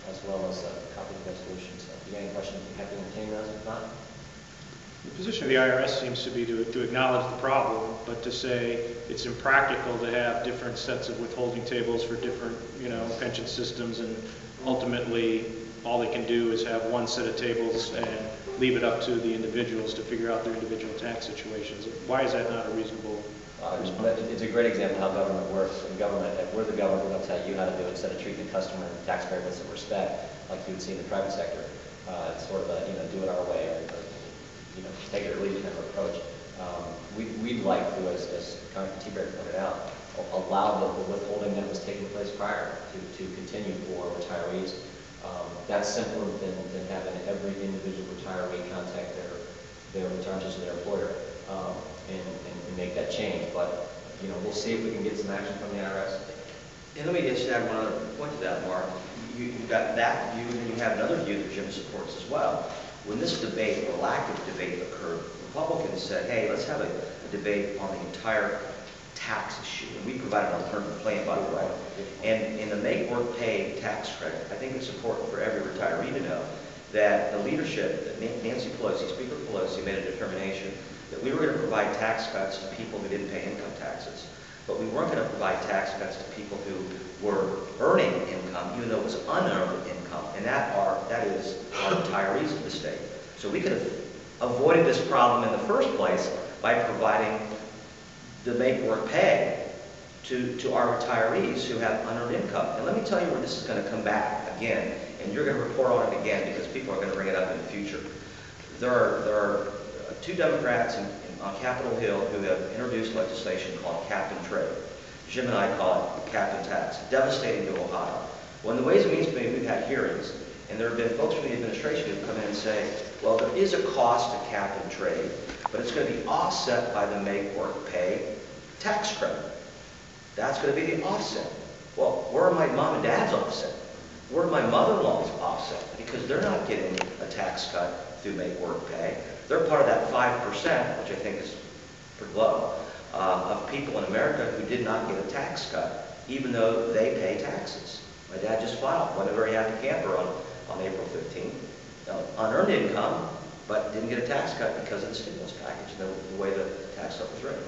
as well as a copy of the resolution. So if you have any questions, I'm happy to entertain those. If not, the position of the IRS seems to be to acknowledge the problem, but to say it's impractical to have different sets of withholding tables for different, pension systems, and ultimately all they can do is have one set of tables and leave it up to the individuals to figure out their individual tax situations. Why is that not a reasonable response? It's a great example of how government works. In government, if we're the government, we're going to tell you how to do it instead of treating the customer and the taxpayer with some respect, like you would see in the private sector. It's sort of a, do it our way, or take it or leave it kind of approach. We'd like to, as Congressman Tiberi pointed out, allow the withholding that was taking place prior to continue for retirees. That's simpler than having every individual retiree contact their returns to their employer and make that change. But we'll see if we can get some action from the IRS. And let me just add one other point to that, Mark. You've got that view, and then you have another view that Jim supports as well. When this debate, or lack of debate, occurred, Republicans said, hey, let's have a debate on the entire tax issue. And we provided an alternative plan, by the way. And in the make work pay tax credit, I think it's important for every retiree to know that the leadership, Nancy Pelosi, Speaker Pelosi, made a determination that we were going to provide tax cuts to people who didn't pay income taxes. But we weren't going to provide tax cuts to people who were earning income, even though it was unearned income. And that is our retirees of the state. So we could have avoided this problem in the first place by providing the make work pay to our retirees who have unearned income. And let me tell you where this is going to come back again, and you're going to report on it again because people are going to bring it up in the future. There are two Democrats on Capitol Hill who have introduced legislation called cap and trade. Jim and I call it cap and tax, devastating to Ohio. Well, in the Ways and Means Committee, we've had hearings, and there have been folks from the administration who come in and say, well, there is a cost to cap and trade, but it's going to be offset by the make work pay tax credit. That's going to be the offset. Well, where are my mom and dad's offset? Where are my mother-in-law's offset? Because they're not getting a tax cut through make work pay. They're part of that 5%, which I think is pretty low, of people in America who did not get a tax cut, even though they pay taxes. My dad just filed, wasn't a very happy camper on April 15th. Unearned income, but didn't get a tax cut because of the stimulus package, the way the tax stuff was written.